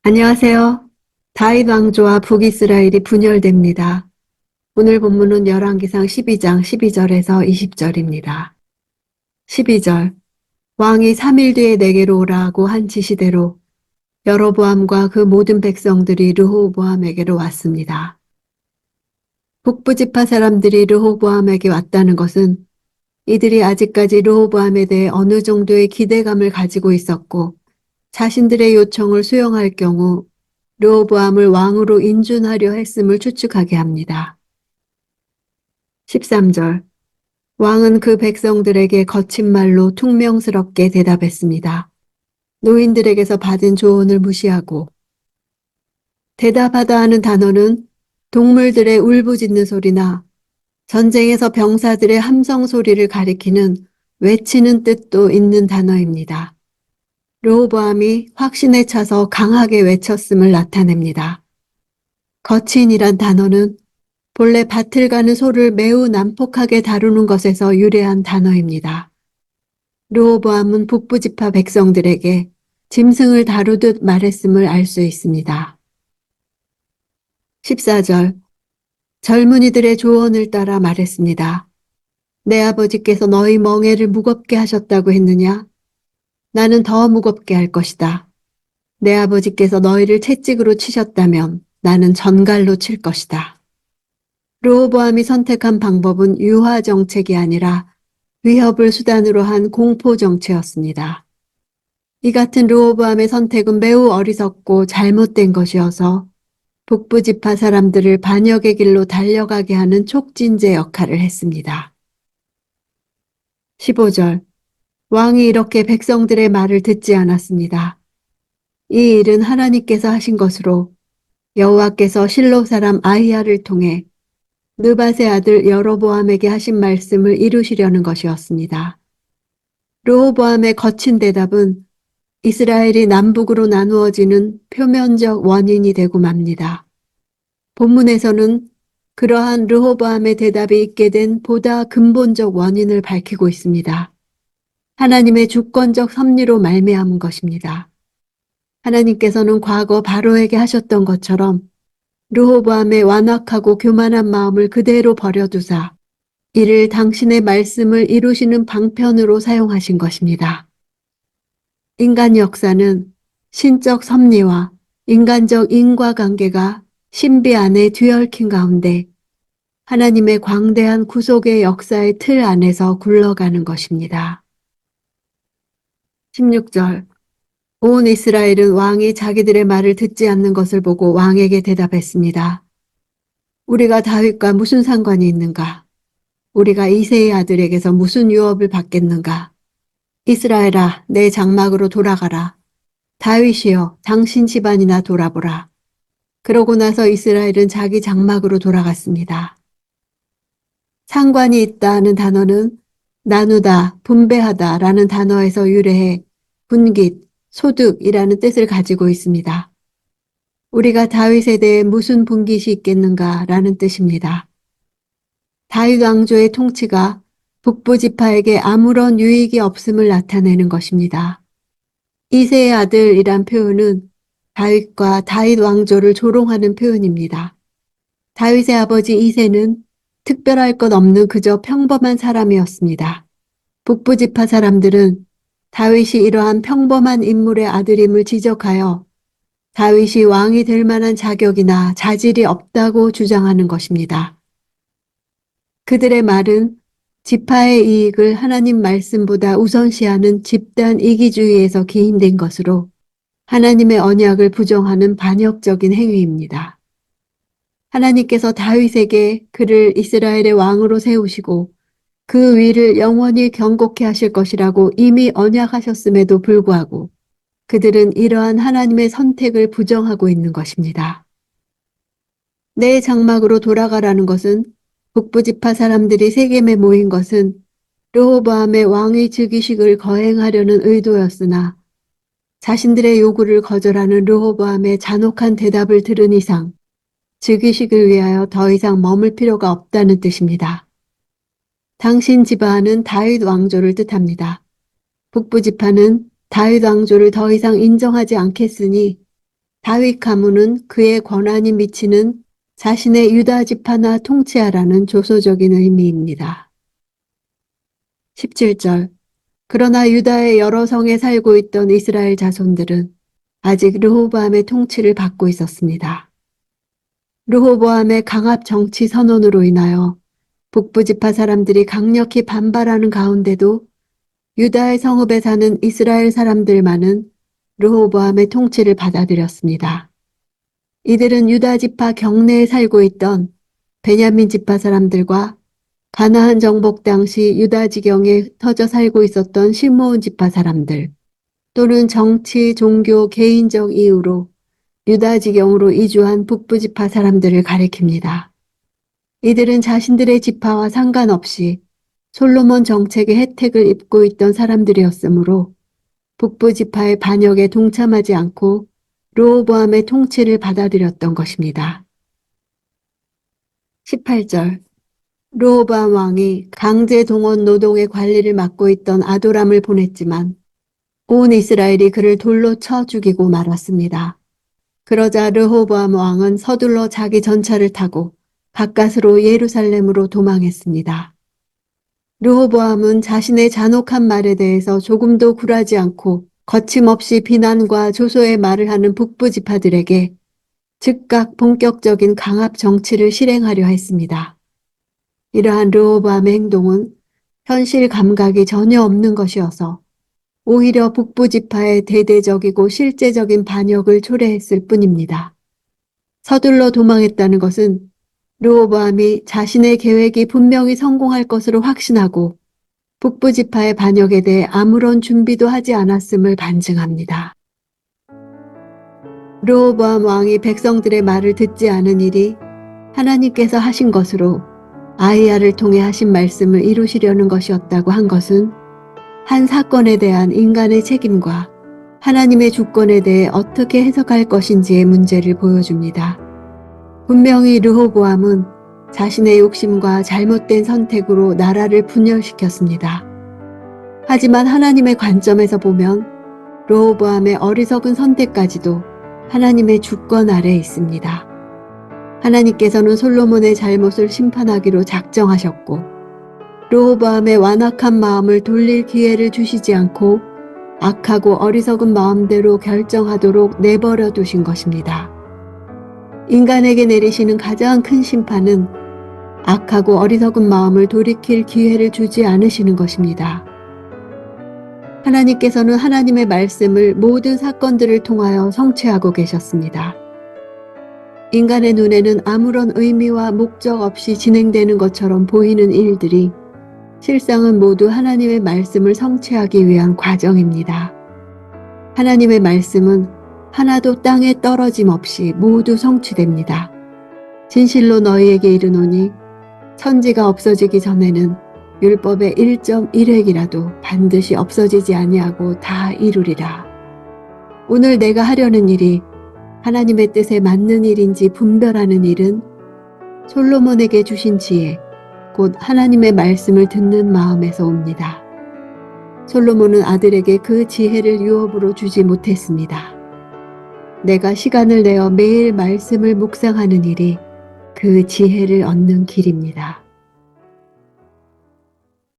안녕하세요. 다윗 왕조와 북이스라엘이 분열됩니다. 오늘 본문은 열왕기상 12장 12절에서 20절입니다. 12절 왕이 3일 뒤에 내게로 오라고 한 지시대로 여로보암과 그 모든 백성들이 르호보암에게로 왔습니다. 북부지파 사람들이 르호보암에게 왔다는 것은 이들이 아직까지 르호보암에 대해 어느 정도의 기대감을 가지고 있었고 자신들의 요청을 수용할 경우 르호보암을 왕으로 인준하려 했음을 추측하게 합니다. 13절 왕은 그 백성들에게 거친 말로 퉁명스럽게 대답했습니다. 노인들에게서 받은 조언을 무시하고 대답하다 하는 단어는 동물들의 울부짖는 소리나 전쟁에서 병사들의 함성 소리를 가리키는 외치는 뜻도 있는 단어입니다. 르호보암이 확신에 차서 강하게 외쳤음을 나타냅니다. 거친이란 단어는 본래 밭을 가는 소를 매우 난폭하게 다루는 것에서 유래한 단어입니다. 르호보암은 북부지파 백성들에게 짐승을 다루듯 말했음을 알 수 있습니다. 14절 젊은이들의 조언을 따라 말했습니다. 내 아버지께서 너희 멍에를 무겁게 하셨다고 했느냐? 나는 더 무겁게 할 것이다. 내 아버지께서 너희를 채찍으로 치셨다면 나는 전갈로 칠 것이다. 르호보암이 선택한 방법은 유화 정책이 아니라 위협을 수단으로 한 공포 정치였습니다. 이 같은 르호보암의 선택은 매우 어리석고 잘못된 것이어서 북부지파 사람들을 반역의 길로 달려가게 하는 촉진제 역할을 했습니다. 15절 왕이 이렇게 백성들의 말을 듣지 않았습니다. 이 일은 하나님께서 하신 것으로 여호와께서 실로 사람 아히야를 통해 느밧의 아들 여로보암에게 하신 말씀을 이루시려는 것이었습니다. 르호보암의 거친 대답은 이스라엘이 남북으로 나누어지는 표면적 원인이 되고 맙니다. 본문에서는 그러한 르호보암의 대답이 있게 된 보다 근본적 원인을 밝히고 있습니다. 하나님의 주권적 섭리로 말미암은 것입니다. 하나님께서는 과거 바로에게 하셨던 것처럼 르호보암의 완악하고 교만한 마음을 그대로 버려두사 이를 당신의 말씀을 이루시는 방편으로 사용하신 것입니다. 인간 역사는 신적 섭리와 인간적 인과관계가 신비 안에 뒤얽힌 가운데 하나님의 광대한 구속의 역사의 틀 안에서 굴러가는 것입니다. 16절 온 이스라엘은 왕이 자기들의 말을 듣지 않는 것을 보고 왕에게 대답했습니다. 우리가 다윗과 무슨 상관이 있는가? 우리가 이새의 아들에게서 무슨 유업을 받겠는가? 이스라엘아, 내 장막으로 돌아가라. 다윗이여, 당신 집안이나 돌아보라. 그러고 나서 이스라엘은 자기 장막으로 돌아갔습니다. 상관이 있다는 단어는 나누다, 분배하다 라는 단어에서 유래해 분깃, 소득이라는 뜻을 가지고 있습니다. 우리가 다윗에 대해 무슨 분깃이 있겠는가 라는 뜻입니다. 다윗 왕조의 통치가 북부지파에게 아무런 유익이 없음을 나타내는 것입니다. 이새의 아들이란 표현은 다윗과 다윗 왕조를 조롱하는 표현입니다. 다윗의 아버지 이새는 특별할 것 없는 그저 평범한 사람이었습니다. 북부지파 사람들은 다윗이 이러한 평범한 인물의 아들임을 지적하여 다윗이 왕이 될 만한 자격이나 자질이 없다고 주장하는 것입니다. 그들의 말은 지파의 이익을 하나님 말씀보다 우선시하는 집단 이기주의에서 기인된 것으로 하나님의 언약을 부정하는 반역적인 행위입니다. 하나님께서 다윗에게 그를 이스라엘의 왕으로 세우시고 그 위를 영원히 경고케 하실 것이라고 이미 언약하셨음에도 불구하고 그들은 이러한 하나님의 선택을 부정하고 있는 것입니다. 내 장막으로 돌아가라는 것은 북부지파 사람들이 세겜에 모인 것은 르호보암의 왕위 즉위식을 거행하려는 의도였으나 자신들의 요구를 거절하는 르호보암의 잔혹한 대답을 들은 이상 즉위식을 위하여 더 이상 머물 필요가 없다는 뜻입니다. 당신 지파는 다윗 왕조를 뜻합니다. 북부지파는 다윗 왕조를 더 이상 인정하지 않겠으니 다윗 가문은 그의 권한이 미치는 자신의 유다 지파나 통치하라는 조소적인 의미입니다. 17절. 그러나 유다의 여러 성에 살고 있던 이스라엘 자손들은 아직 르호보암의 통치를 받고 있었습니다. 르호보암의 강압 정치 선언으로 인하여 북부 지파 사람들이 강력히 반발하는 가운데도 유다의 성읍에 사는 이스라엘 사람들만은 르호보암의 통치를 받아들였습니다. 이들은 유다 지파 경내에 살고 있던 베냐민 지파 사람들과 가나안 정복 당시 유다 지경에 터져 살고 있었던 시므온 지파 사람들 또는 정치, 종교, 개인적 이유로 유다 지경으로 이주한 북부 지파 사람들을 가리킵니다. 이들은 자신들의 지파와 상관없이 솔로몬 정책의 혜택을 입고 있던 사람들이었으므로 북부 지파의 반역에 동참하지 않고 르호보암의 통치를 받아들였던 것입니다. 18절. 르호보암 왕이 강제 동원 노동의 관리를 맡고 있던 아도람을 보냈지만 온 이스라엘이 그를 돌로 쳐 죽이고 말았습니다. 그러자 르호보암 왕은 서둘러 자기 전차를 타고 가까스로 예루살렘으로 도망했습니다. 르호보암은 자신의 잔혹한 말에 대해서 조금도 굴하지 않고 거침없이 비난과 조소의 말을 하는 북부 지파들에게 즉각 본격적인 강압 정치를 실행하려 했습니다. 이러한 르호보암의 행동은 현실 감각이 전혀 없는 것이어서 오히려 북부 지파의 대대적이고 실제적인 반역을 초래했을 뿐입니다. 서둘러 도망했다는 것은 르호보암이 자신의 계획이 분명히 성공할 것으로 확신하고 북부 지파의 반역에 대해 아무런 준비도 하지 않았음을 반증합니다. 르호보암 왕이 백성들의 말을 듣지 않은 일이 하나님께서 하신 것으로 아히야를 통해 하신 말씀을 이루시려는 것이었다고 한 것은 한 사건에 대한 인간의 책임과 하나님의 주권에 대해 어떻게 해석할 것인지의 문제를 보여줍니다. 분명히 르호보암은 자신의 욕심과 잘못된 선택으로 나라를 분열시켰습니다. 하지만 하나님의 관점에서 보면 르호보암의 어리석은 선택까지도 하나님의 주권 아래에 있습니다. 하나님께서는 솔로몬의 잘못을 심판하기로 작정하셨고 르호보암의 완악한 마음을 돌릴 기회를 주시지 않고 악하고 어리석은 마음대로 결정하도록 내버려 두신 것입니다. 인간에게 내리시는 가장 큰 심판은 악하고 어리석은 마음을 돌이킬 기회를 주지 않으시는 것입니다. 하나님께서는 하나님의 말씀을 모든 사건들을 통하여 성취하고 계셨습니다. 인간의 눈에는 아무런 의미와 목적 없이 진행되는 것처럼 보이는 일들이 실상은 모두 하나님의 말씀을 성취하기 위한 과정입니다. 하나님의 말씀은 하나도 땅에 떨어짐 없이 모두 성취됩니다. 진실로 너희에게 이르노니 천지가 없어지기 전에는 율법의 1.1획이라도 반드시 없어지지 아니하고 다 이루리라. 오늘 내가 하려는 일이 하나님의 뜻에 맞는 일인지 분별하는 일은 솔로몬에게 주신 지혜, 곧 하나님의 말씀을 듣는 마음에서 옵니다. 솔로몬은 아들에게 그 지혜를 유업으로 주지 못했습니다. 내가 시간을 내어 매일 말씀을 묵상하는 일이 그 지혜를 얻는 길입니다.